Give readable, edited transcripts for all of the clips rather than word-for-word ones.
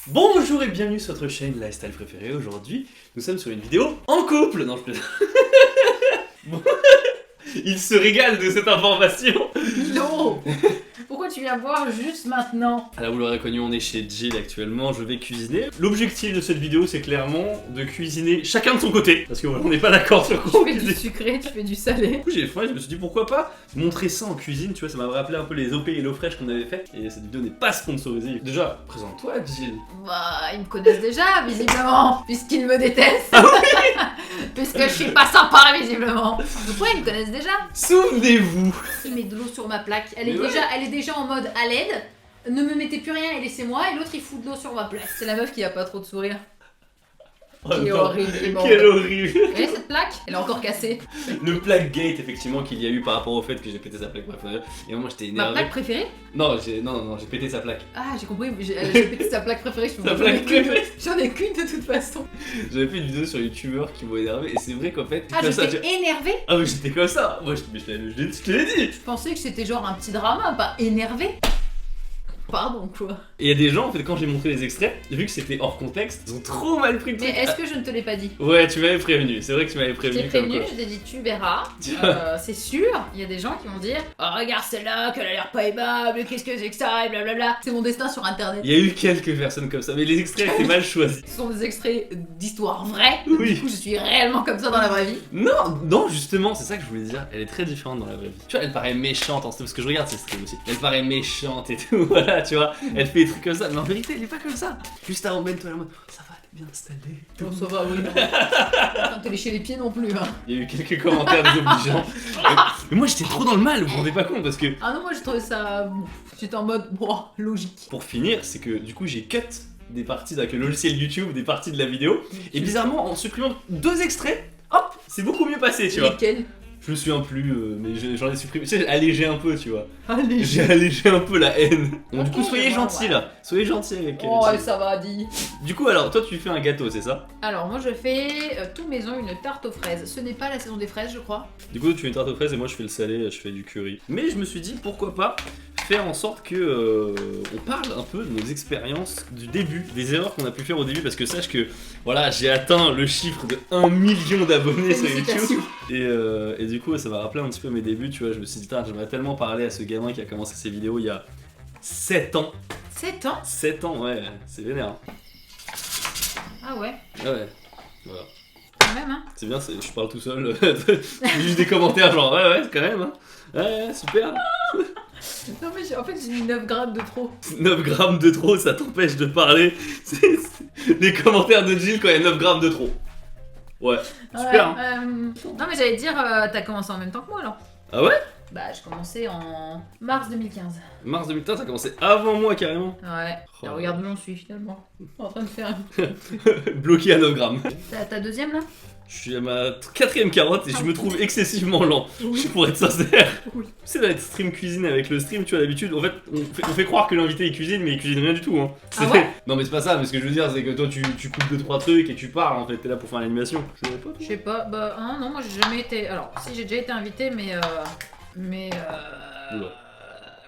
Bonjour et bienvenue sur votre chaîne Lifestyle préférée. Aujourd'hui, nous sommes sur une vidéo en couple. Non, je plaisante. Bon. Il se régale de cette information. Non. Pourquoi tu viens voir juste maintenant? Alors vous l'aurez connu, on est chez Jill actuellement, je vais cuisiner. L'objectif de cette vidéo, c'est clairement de cuisiner chacun de son côté. Parce que voilà, on n'est pas d'accord sur quoi. Tu fais du sucré, tu fais du salé. Du coup j'ai faim et je me suis dit pourquoi pas montrer ça en cuisine, tu vois, ça m'a rappelé un peu les OP et l'eau fraîche qu'on avait fait. Et cette vidéo n'est pas sponsorisée. Déjà, présente-toi Jill. Bah, ils me connaissent déjà, visiblement, puisqu'ils me détestent. Ah oui. Puisque je suis pas sympa, visiblement. Pourquoi ils me connaissent déjà? Souvenez-vous. Il met de l'eau sur ma plaque. Elle Mais est déjà en mode à l'aide. Ne me mettez plus rien et laissez-moi. Et l'autre, il fout de l'eau sur ma plaque. C'est la meuf qui a pas trop de sourire. Qui est horrible. Quelle horrible. Vous voyez cette plaque? Elle est encore cassée. Le plaque gate effectivement qu'il y a eu par rapport au fait que j'ai pété sa plaque préférée. Et moi j'étais Ma énervé. plaque préférée? Non, j'ai pété sa plaque. Ah, j'ai compris. J'ai pété sa plaque préférée. Sa plaque préférée. J'en ai qu'une de toute façon. J'avais fait une vidéo sur youtubeur qui m'ont énervé et c'est vrai qu'en fait. Ah, comme ça, j'étais énervée? Ah mais j'étais comme ça. Moi je te l'ai dit. Je pensais que c'était genre un petit drama, pas énervé. Pardon quoi. Et il y a des gens en fait quand j'ai montré les extraits, vu que c'était hors contexte, ils ont trop mal pris le Mais truc. est-ce que je ne te l'ai pas dit? Ouais, tu m'avais prévenu, c'est vrai que tu m'avais Je prévenu. t'ai comme prévenu, quoi. je t'ai dit tu verras. C'est sûr, il y a des gens qui vont dire oh, regarde celle-là, qu'elle a l'air pas aimable, qu'est-ce que c'est que ça, et blablabla. C'est mon destin sur internet. Il y a eu quelques personnes comme ça, mais les extraits étaient mal choisis. Ce sont des extraits d'histoires vraies. Oui. Du coup, je suis réellement comme ça dans la vraie vie. Non, justement, c'est ça que je voulais dire. Elle est très différente dans la vraie vie. Tu vois, elle paraît méchante en stream, parce que je regarde ses streams aussi. Elle paraît méchante et tout, voilà, tu vois. Elle fait des trucs comme ça, mais en vérité, elle est pas comme ça. Juste avant, toi, elle est en mode ça va, t'es bien installé. Bon, ça va, oui, non. Pas en train de te lécher les pieds non plus. Hein. Il y a eu quelques commentaires désobligeants. Mais moi, j'étais trop dans le mal, vous vous rendez pas compte, parce que. Ah non, moi j'ai trouvé ça. J'étais en mode, bon, logique. Pour finir, c'est que du coup, j'ai cut des parties avec le logiciel YouTube, des parties de la vidéo, et bizarrement, en supprimant 2 extraits, hop, c'est beaucoup mieux passé, tu vois. Lesquels? Je me souviens plus, mais j'en ai supprimé. Tu sais, j'ai allégé un peu, tu vois. Allez. J'ai allégé un peu la haine. Donc, du coup, Ok, soyez ouais, gentils ouais. là. Soyez gentils avec Oh, Jill. ça va, dit. Du coup, alors, toi, tu fais un gâteau, c'est ça? Alors moi je fais tout maison une tarte aux fraises. Ce n'est pas la saison des fraises je crois. Du coup, tu fais une tarte aux fraises et moi, je fais le salé, je fais du curry. Mais je me suis dit, pourquoi pas faire en sorte que on parle un peu de nos expériences du début, des erreurs qu'on a pu faire au début, parce que sache que voilà, j'ai atteint le chiffre de 1 million d'abonnés sur YouTube. Félicitations. Et du coup, ça m'a rappelé un petit peu mes débuts, tu vois. Je me suis dit, putain, j'aimerais tellement parler à ce gamin qui a commencé ses vidéos il y a 7 ans. 7 ans? 7 ans, ouais, c'est vénère. Ah ouais, Ah ouais, voilà. quand même hein. C'est bien, je parle tout seul. C'est juste des commentaires genre, ouais, quand même, hein. Ouais, super. Non mais en fait j'ai mis 9 grammes de trop. 9 grammes de trop, ça t'empêche de parler. Les commentaires de Jill quand il y a 9 grammes de trop. Ouais, super. Ouais, Hein. non mais j'allais dire, t'as commencé en même temps que moi alors. Ah ouais? Bah j'ai commencé en mars 2015. Mars 2013, ça a commencé avant moi carrément. Ouais. Oh. Et regarde où j'en suis finalement. En train de faire. Bloqué à 9 grammes. Ta deuxième là? Je suis à ma 4ème carotte et je me trouve excessivement lent. Oui. Pour être sincère. Oui. Tu sais, dans les stream cuisine avec le stream, tu vois, d'habitude, en fait, on fait croire que l'invité il cuisine, mais il cuisine rien du tout. Hein. Ah ouais? Non, mais c'est pas ça, mais ce que je veux dire, c'est que toi, tu coupes 2-3 trucs et tu pars, en fait, t'es là pour faire l'animation. Je sais pas, Je sais pas, bah non moi j'ai jamais été. Alors si j'ai déjà été invitée mais Oula.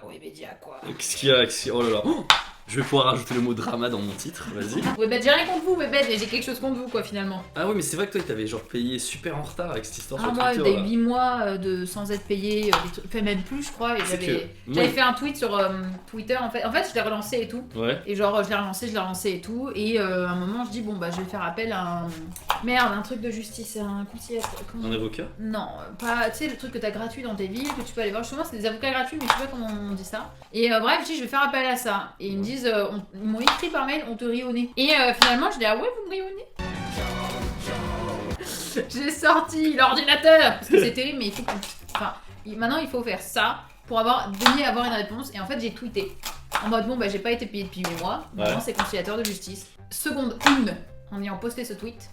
oui média quoi. Qu'est-ce qu'il y a? Oh là là. Oh, je vais pouvoir rajouter le mot drama dans mon titre, vas-y. Ouais bah j'ai rien contre vous mais j'ai quelque chose contre vous quoi finalement. Ah oui, mais c'est vrai que toi, t'avais genre payé super en retard avec cette histoire Ah sur moi Twitter. des là. 8 mois sans être payé, des trucs, enfin même plus je crois, et C'est j'avais que moi- fait un tweet sur Twitter en fait je l'ai relancé et tout, Ouais. et genre je l'ai relancé et tout, et à un moment je dis bon bah je vais faire appel à un truc de justice, un conciliateur, Un avocat? non, pas, tu sais le truc que t'as gratuit dans tes villes, que tu peux aller voir, justement c'est des avocats gratuits mais je sais pas comment on dit ça, et bref je dis je vais faire appel à ça, et ils me disent, ils m'ont écrit par mail on te rit au nez, et finalement je dis ah ouais vous me riez au nez. J'ai sorti l'ordinateur parce que c'est terrible, mais il faut maintenant il faut faire ça pour avoir une réponse. Et en fait j'ai tweeté en mode bon bah j'ai pas été payé depuis 8 mois, maintenant Ouais. c'est conciliateur de justice. Seconde 1 en ayant posté ce tweet,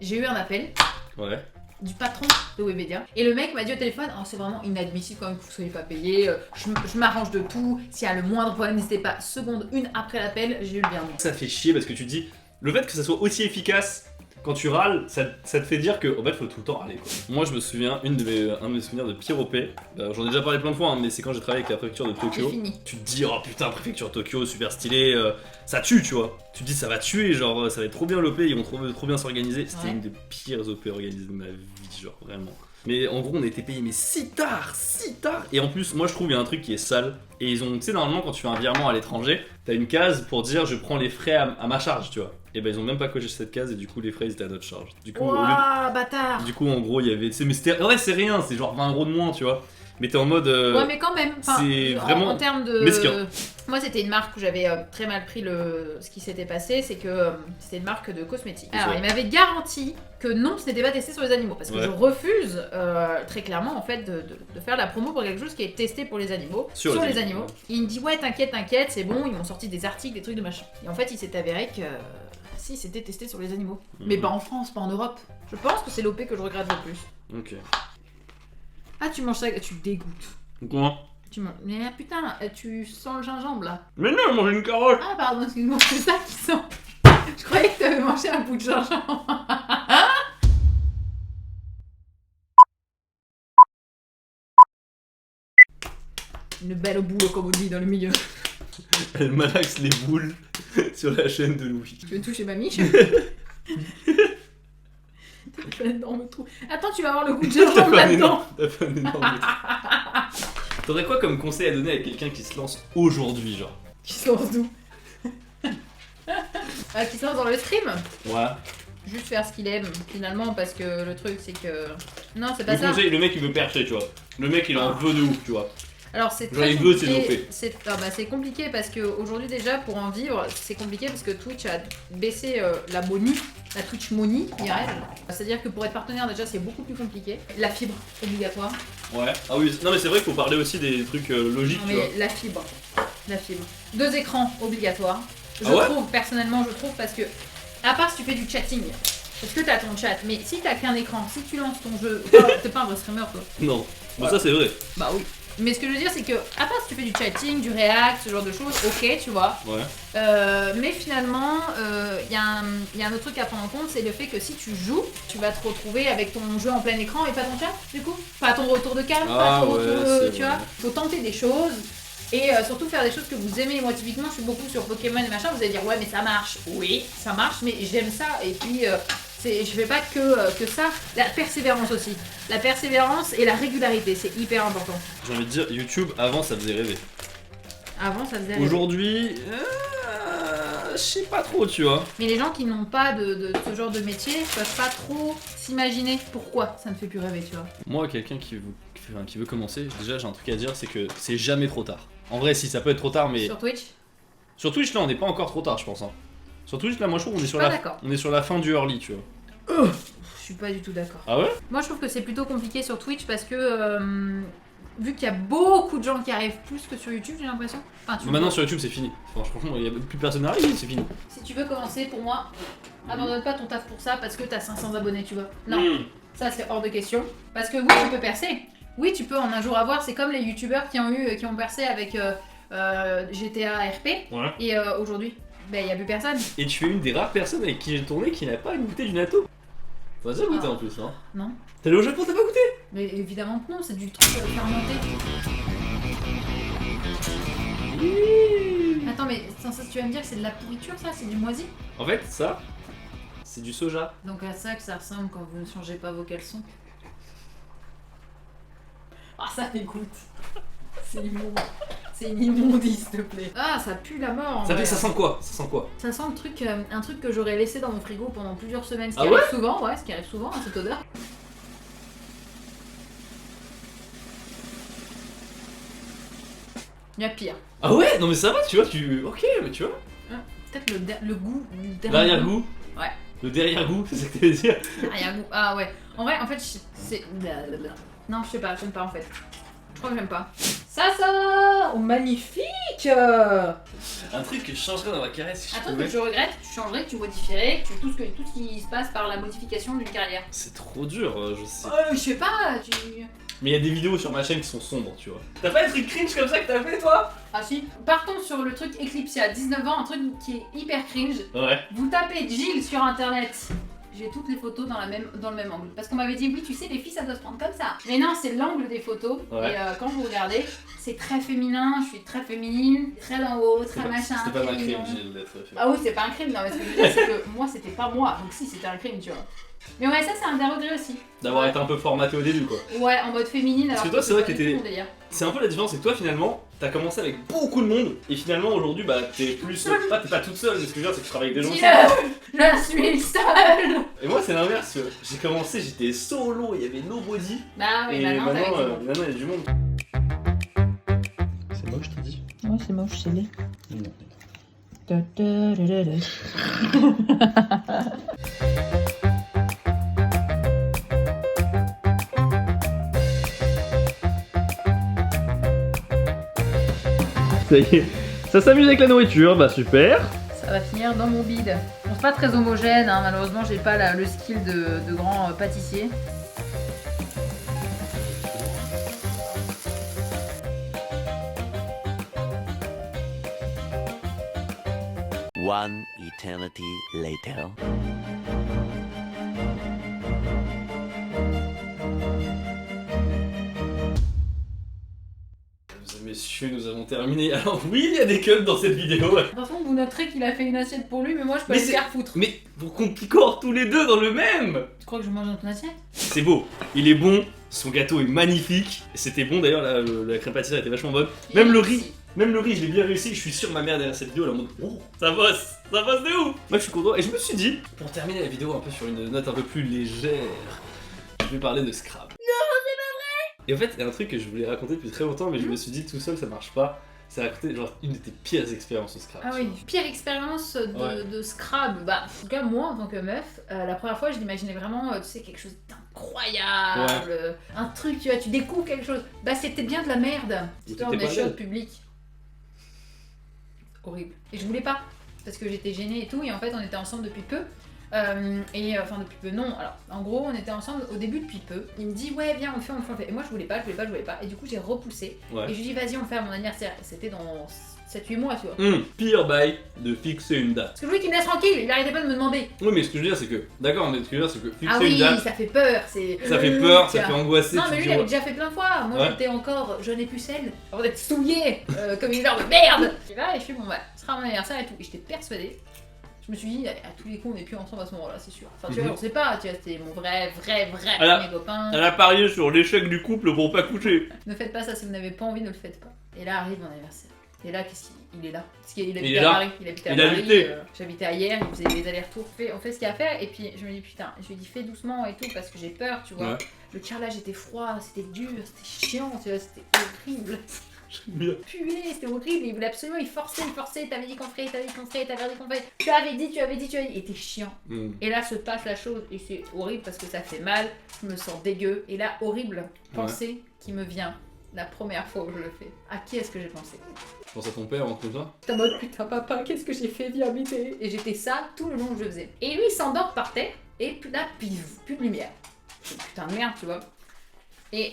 j'ai eu un appel Ouais. du patron de Webedia, et le mec m'a dit au téléphone oh, c'est vraiment inadmissible quand même que vous soyez pas payé, je m'arrange de tout, s'il y a le moindre problème n'hésitez pas. Seconde 1 après l'appel j'ai eu le bien. Ça fait chier parce que tu te dis, le fait que ça soit aussi efficace quand tu râles, ça te fait dire que en fait faut tout le temps râler quoi. Moi je me souviens, un de mes souvenirs de pire OP, j'en ai déjà parlé plein de fois, hein, mais c'est quand j'ai travaillé avec la préfecture de Tokyo. C'est fini. Tu te dis oh putain préfecture Tokyo super stylé, ça tue tu vois. Tu te dis ça va tuer, genre ça va être trop bien l'OP, ils vont trop bien s'organiser. C'était une des pires OP organisées de ma vie, genre vraiment. Mais en gros on était payé mais si tard. Et en plus moi je trouve il y a un truc qui est sale. Et ils ont, tu sais normalement quand tu fais un virement à l'étranger, t'as une case pour dire je prends les frais à ma charge tu vois. Et ben ils ont même pas coché cette case et du coup les frais ils étaient à notre charge. Du coup, bâtard. Du coup en gros il y avait, mais c'était, ouais c'est rien, c'est genre 20 € de moins tu vois. Mais t'es en mode. Ouais, mais quand même. C'est vraiment. En termes de. Mesquin. Moi, c'était une marque où j'avais très mal pris ce qui s'était passé. C'est que c'était une marque de cosmétiques. Alors, il m'avait garanti que non, ce n'était pas testé sur les animaux. Parce que je refuse très clairement en fait de faire la promo pour quelque chose qui est testé pour les animaux. Sur les animaux. Et il me dit, ouais, t'inquiète, c'est bon. Ils m'ont sorti des articles, des trucs de machin. Et en fait, il s'est avéré que. Si, c'était testé sur les animaux. Mais pas en France, pas en Europe. Je pense que c'est l'OP que je regrette le plus. Ok. Ah, tu manges ça, tu te dégoûtes. Quoi? Mais putain, tu sens le gingembre là. Mais non, manger une carotte. Ah pardon, excuse-moi, c'est ça qui sent. Je croyais que t'avais mangé un bout de gingembre. Une belle boule comme on dit dans le milieu. Elle malaxe les boules sur la chaîne de Louis. Tu veux toucher ma miche? T'as fait un énorme trou. Attends, tu vas avoir le goût de gingembre là-dedans. T'as fait un énorme trou. T'aurais quoi comme conseil à donner à quelqu'un qui se lance aujourd'hui, genre? Qui se lance d'où? Qui se lance dans le stream? Ouais. Juste faire ce qu'il aime, finalement, parce que le truc, c'est que... Non, c'est pas ça. Conseil, le mec, il veut percher, tu vois. Le mec, il en veut de ouf, tu vois. Alors c'est genre, très il veut compliqué. C'est compliqué parce qu'aujourd'hui déjà pour en vivre c'est compliqué parce que Twitch a baissé la money, la Twitch money IRL. C'est-à-dire que pour être partenaire déjà c'est beaucoup plus compliqué. La fibre obligatoire. Ouais. Ah oui. Non mais c'est vrai qu'il faut parler aussi des trucs logiques. Non, mais tu vois. La fibre. 2 écrans obligatoires. Je trouve personnellement parce que à part si tu fais du chatting. Parce que t'as ton chat, mais si t'as qu'un écran, si tu lances ton jeu, t'es pas un vrai streamer toi. Non. Bon ça c'est vrai. Bah oui. Mais ce que je veux dire, c'est que, à part si tu fais du chatting, du react, ce genre de choses, ok, tu vois. Ouais. Mais finalement, y a un autre truc à prendre en compte, c'est le fait que si tu joues, tu vas te retrouver avec ton jeu en plein écran et pas ton chat, du coup. Pas ton retour de cam, pas ton retour, tu vois. Faut tenter des choses et surtout faire des choses que vous aimez. Moi, typiquement, je suis beaucoup sur Pokémon et machin, vous allez dire, ouais, mais ça marche. Oui, ça marche, mais j'aime ça. Et puis, je fais pas que ça. La persévérance aussi. La persévérance et la régularité, c'est hyper important. J'ai envie de dire, YouTube, avant, ça faisait rêver. Avant, ça faisait rêver. Aujourd'hui, je sais pas trop, tu vois. Mais les gens qui n'ont pas de ce genre de métier peuvent pas trop s'imaginer pourquoi ça ne fait plus rêver, tu vois. Moi, quelqu'un qui veut commencer, déjà, j'ai un truc à dire, c'est que c'est jamais trop tard. En vrai, si, ça peut être trop tard, mais... Sur Twitch? Sur Twitch, là, on n'est pas encore trop tard, je pense. Hein. Sur Twitch, là, moi, je trouve qu'on est sur la fin du early, tu vois. Je suis pas du tout d'accord. Ah ouais? Moi, je trouve que c'est plutôt compliqué sur Twitch parce que... vu qu'il y a beaucoup de gens qui arrivent plus que sur YouTube, j'ai l'impression. Enfin, maintenant sur YouTube c'est fini. Franchement, il n'y a plus personne à arriver, c'est fini. Si tu veux commencer, pour moi, abandonne pas ton taf pour ça parce que t'as 500 abonnés, tu vois. Non, ça c'est hors de question. Parce que oui, tu peux percer. Oui, tu peux en un jour avoir. C'est comme les youtubeurs qui ont percé avec GTA RP. Ouais. Et aujourd'hui, ben il y a plus personne. Et tu es une des rares personnes avec qui j'ai tourné qui n'a pas goûté du natto. T'as déjà goûté en plus, hein? Non. T'es allé au Japon, t'as pas goûté? Mais évidemment que non, c'est du truc fermenté. Attends, mais ça, tu vas me dire que c'est de la pourriture ça? C'est du moisi? En fait, ça, c'est du soja. Donc à ça que ça ressemble quand vous ne changez pas vos caleçons. Ah, ça dégoûte. C'est immonde. C'est une immondice, s'il te plaît. Ah, ça pue la mort. Ça sent quoi? Ça sent quoi? Ça sent le truc, un truc que j'aurais laissé dans mon frigo pendant plusieurs semaines. Ce qui arrive souvent, ce qui arrive souvent, cette odeur. Il y a pire. Ah ouais? Non mais ça va, tu vois, ok, mais tu vois. Peut-être le goût du derrière-goût. Ouais. Le derrière-goût, c'est ça que tu veux dire? Derrière-goût, ah ouais. En vrai, en fait, c'est... Non, je sais pas, j'aime pas en fait. Je crois que j'aime pas. Ça oh, magnifique. Un truc que je changerais dans ma carrière si je pouvais. Un truc que je regrette, tu changerais, que tu modifierais, que tout ce qui se passe par la modification d'une carrière. C'est trop dur, je sais. Je sais pas, Mais il y a des vidéos sur ma chaîne qui sont sombres, tu vois. T'as pas des trucs cringe comme ça que t'as fait, toi? Ah si. Partons sur le truc Eclipsia, 19 ans, un truc qui est hyper cringe. Ouais. Vous tapez Jill sur internet. j'ai toutes les photos dans le même angle. Parce qu'on m'avait dit, oui, tu sais, les filles, ça doit se prendre comme ça. Mais non, c'est l'angle des photos. Ouais. Et quand vous regardez, c'est très féminin, je suis très féminine, très d'en haut, très machin. C'était pas très ma crime, mignon. j'ai l'être fait. Ah oui, c'est pas un crime, non, mais ce que je veux dire, c'est que moi, c'était pas moi. Donc si, c'était un crime, tu vois. Mais ouais, ça, c'est un des regrets aussi. D'avoir Ouais. été un peu formaté au début, quoi. Ouais, en mode féminine. Parce Alors que toi, c'est vrai que pas du t'étais- tout mon délire. C'est un peu la différence, c'est que toi, finalement, t'as commencé avec beaucoup de monde, et finalement, aujourd'hui, bah, t'es plus. T'es pas toute seule, mais ce que je veux dire, c'est que tu travailles avec des gens aussi. Je suis seule. Et moi, c'est l'inverse. J'ai commencé, j'étais solo, il y avait nobody. Bah oui, Et maintenant, t'as maintenant, avec maintenant, il y a du monde. C'est moche, t'as dit? Ouais, c'est moche, c'est laid. Non. Ça y est, ça s'amuse avec la nourriture, bah super. Ça va finir dans mon bide. Bon, c'est pas très homogène, hein. Malheureusement, j'ai pas le skill de grand pâtissier. One eternity later. Mesdames et messieurs, nous avons terminé. Alors oui, il y a des cuts dans cette vidéo. De toute façon, vous noterez qu'il a fait une assiette pour lui, mais moi, je peux Mais aller me c'est- faire foutre. Mais pour qu'on picore tous les deux dans le même. Tu crois que je mange dans ton assiette? C'est beau, il est bon, son gâteau est magnifique. C'était bon d'ailleurs, la crème pâtissière était vachement bonne. Même le riz, je l'ai bien réussi. Je suis sûr ma mère derrière cette vidéo elle est en mode oh, ça bosse de ouf. Moi je suis content et je me suis dit, pour terminer la vidéo un peu sur une note un peu plus légère, je vais parler de Scrabble. Non, c'est pas vrai. Et en fait, il y a un truc que je voulais raconter depuis très longtemps, mais je me suis dit tout seul ça marche pas. C'est raconter genre une de tes pires expériences au Scrabble. Ah oui, pire expérience de Scrabble. Bah, en tout cas, moi, en tant que meuf, la première fois, je l'imaginais vraiment, tu sais, quelque chose d'incroyable. Un truc, tu vois, tu découvres quelque chose. Bah, c'était bien de la merde. Mais Histoire t'étais des pas choses belle. publiques. Horrible. Et je voulais pas. Parce que j'étais gênée et tout. Et en fait, on était ensemble depuis peu. Enfin, depuis peu, non. Alors, en gros, on était ensemble au début depuis peu. Il me dit, ouais, viens, on le fait. Et moi, je voulais pas. Et du coup, j'ai repoussé. Ouais. Et je lui dis, vas-y, on le fait à mon anniversaire. Et c'était dans 7-8 mois, tu vois. Pire bail de fixer une date. Parce que lui qui me laisse tranquille, il arrêtait pas de me demander. Oui, mais ce que je veux dire, c'est que. D'accord, mais ce que je veux dire, c'est que fixer Ah oui, une date, ça fait peur, c'est. ça fait peur, Tu ça vois. fait angoisser. Non, tu mais te lui, dis, il avait ouais. déjà fait plein de fois. Moi, Ouais. j'étais encore jeune et pucelle, avant d'être souillée comme une heure de merde. Et là, et je fais, bon, bah, ce sera mon anniversaire et tout. Et j'étais persuadée. Je me suis dit, à tous les coups, on n'est plus ensemble à ce moment-là, c'est sûr. Enfin, tu vois, on sait pas, tu vois, c'était mon vrai Alors, premier copain. Elle a parié sur l'échec du couple pour pas coucher. Ne faites pas ça si vous n'avez pas envie, ne le faites pas. Et là arrive mon anniversaire. Et là, qu'est-ce qu'il est là? Parce qu'il est habitait là. à Paris. Il habitait à Il a Paris. lutté. J'habitais à hier, il faisait les allers-retours. On fait ce qu'il y a à faire. Et puis je me dis, putain, je lui dis, fais doucement et tout, parce que j'ai peur, tu vois. Ouais. Le carrelage était froid, c'était dur, c'était chiant, tu vois, c'était horrible. J'aime bien. Puer, c'était horrible. Il voulait absolument, il forçait. T'avais dit qu'on ferait, t'avais dit qu'on ferait. Tu avais dit. Il était chiant. Et là se passe la chose et c'est horrible parce que ça fait mal, je me sens dégueu. Et là, horrible pensée qui me vient la première fois où je le fais. À qui est-ce que j'ai pensé? Je pense à ton père, entre ça. J'étais en mode putain papa, qu'est-ce que j'ai fait, viens m'aider. Et j'étais ça tout le long que je faisais. Et lui il s'endort par terre et là, pif, plus de lumière. Putain de merde, tu vois. Et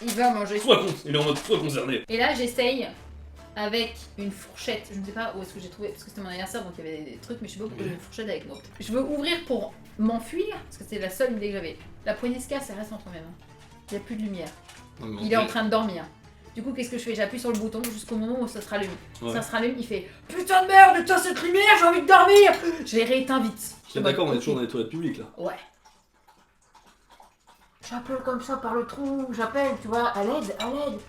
il va manger. Il est en mode trop concerné. Et là, j'essaye avec une fourchette. Je ne sais pas où est-ce que j'ai trouvé, parce que c'était mon anniversaire, donc il y avait des trucs, mais je sais pas pourquoi j'ai une fourchette avec moi. Je veux ouvrir pour m'enfuir, parce que c'est la seule idée que j'avais. La poignée se casse, elle reste entre mes mains. Il n'y a plus de lumière. Il est en train de dormir. Du coup, qu'est-ce que je fais? J'appuie sur le bouton jusqu'au moment où ça se rallume. Ouais. Ça se rallume, il fait putain de merde, éteins cette lumière, j'ai envie de dormir. Je l'ai rééteint vite. Je suis d'accord, on est toujours dans les toilettes publiques là. Ouais. J'appelle comme ça par le trou, j'appelle, tu vois, à l'aide.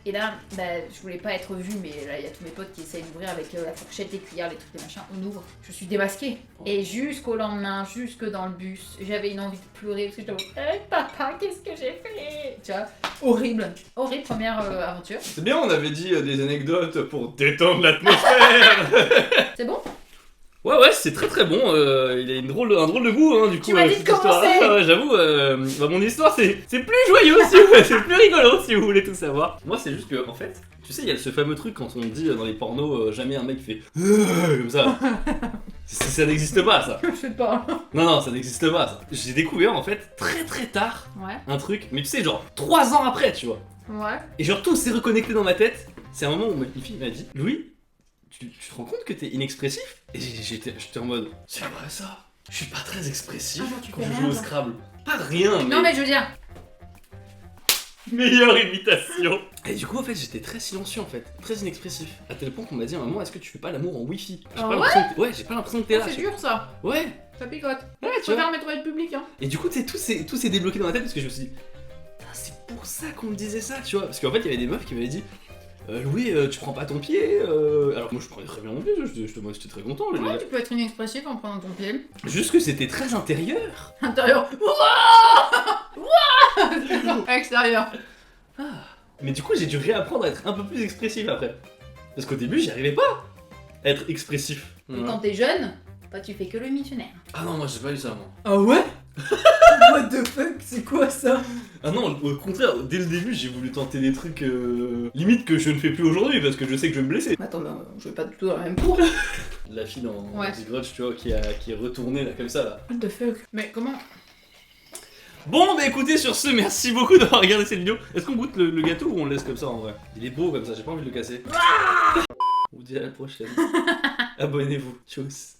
Et là, bah, je voulais pas être vue, mais là, il y a tous mes potes qui essayent d'ouvrir avec la fourchette, les cuillères, les trucs, les machins. On ouvre. Je suis démasquée. Et jusqu'au lendemain, jusque dans le bus, j'avais une envie de pleurer parce que j'étais en mode, papa, qu'est-ce que j'ai fait? Tu vois, horrible. Horrible première aventure. C'est bien, on avait dit des anecdotes pour détendre l'atmosphère. C'est bon? Ouais, c'est très très bon. Il a un drôle de goût, hein, du coup. Tu m'as dit cette de commencer. histoire-là. Ouais, j'avoue, bah, mon histoire c'est plus joyeux si c'est plus rigolo si vous voulez tout savoir. Moi, c'est juste que, en fait, tu sais, il y a ce fameux truc quand on dit dans les pornos, jamais un mec fait comme ça. Ça n'existe pas, ça. Je sais pas. Non, ça n'existe pas, ça. J'ai découvert, en fait, très très tard, Ouais. un truc, mais tu sais, genre 3 ans après, tu vois. Ouais. Et genre tout s'est reconnecté dans ma tête. C'est un moment où une fille m'a dit, Louis, tu te rends compte que t'es inexpressif? Et j'étais en mode, c'est vrai ça? Je suis pas très expressif Ah, genre, tu quand fais je rien, joue au genre. Scrabble. Pas rien, mais... Non, mais je veux dire. Meilleure imitation. Et du coup, en fait, j'étais très silencieux, en fait. Très inexpressif. À tel point qu'on m'a dit à un moment, est-ce que tu fais pas l'amour en wifi? J'ai Ah pas ouais l'impression que... Ouais, j'ai pas l'impression que t'es là. C'est dur ça. Ouais, Ça picote. ouais, Tu tu vois. préfères mes toilettes publiques, hein. Et du coup, tu sais, tout s'est débloqué dans ma tête parce que je me suis dit, putain, c'est pour ça qu'on me disait ça, tu vois. Parce qu'en fait, il y avait des meufs qui m'avaient dit, Louis, tu prends pas ton pied. Alors que moi, je prenais très bien mon pied, j'étais très content. les Ouais, gars. tu peux être inexpressif en prenant ton pied. Juste que c'était très intérieur. Intérieur. Wouah Wouah Extérieur. Mais du coup, j'ai dû réapprendre à être un peu plus expressif après. Parce qu'au début, j'y arrivais pas à être expressif. Et quand t'es jeune, bah tu fais que le missionnaire. Ah non, moi, j'ai pas eu ça, moi. Ah ouais What the fuck, c'est quoi ça? Ah non, au contraire, dès le début, j'ai voulu tenter des trucs limite que je ne fais plus aujourd'hui parce que je sais que je vais me blesser. Attends, mais je vais pas du tout dans la même cour. La fille dans Ouais. The Grudge, tu vois, qui est retournée là comme ça là. What the fuck? Mais comment? Bon, bah écoutez, sur ce, merci beaucoup d'avoir regardé cette vidéo. Est-ce qu'on goûte le gâteau ou on le laisse comme ça en vrai? Il est beau comme ça, j'ai pas envie de le casser. On vous dit à la prochaine. Abonnez-vous. Tchuss.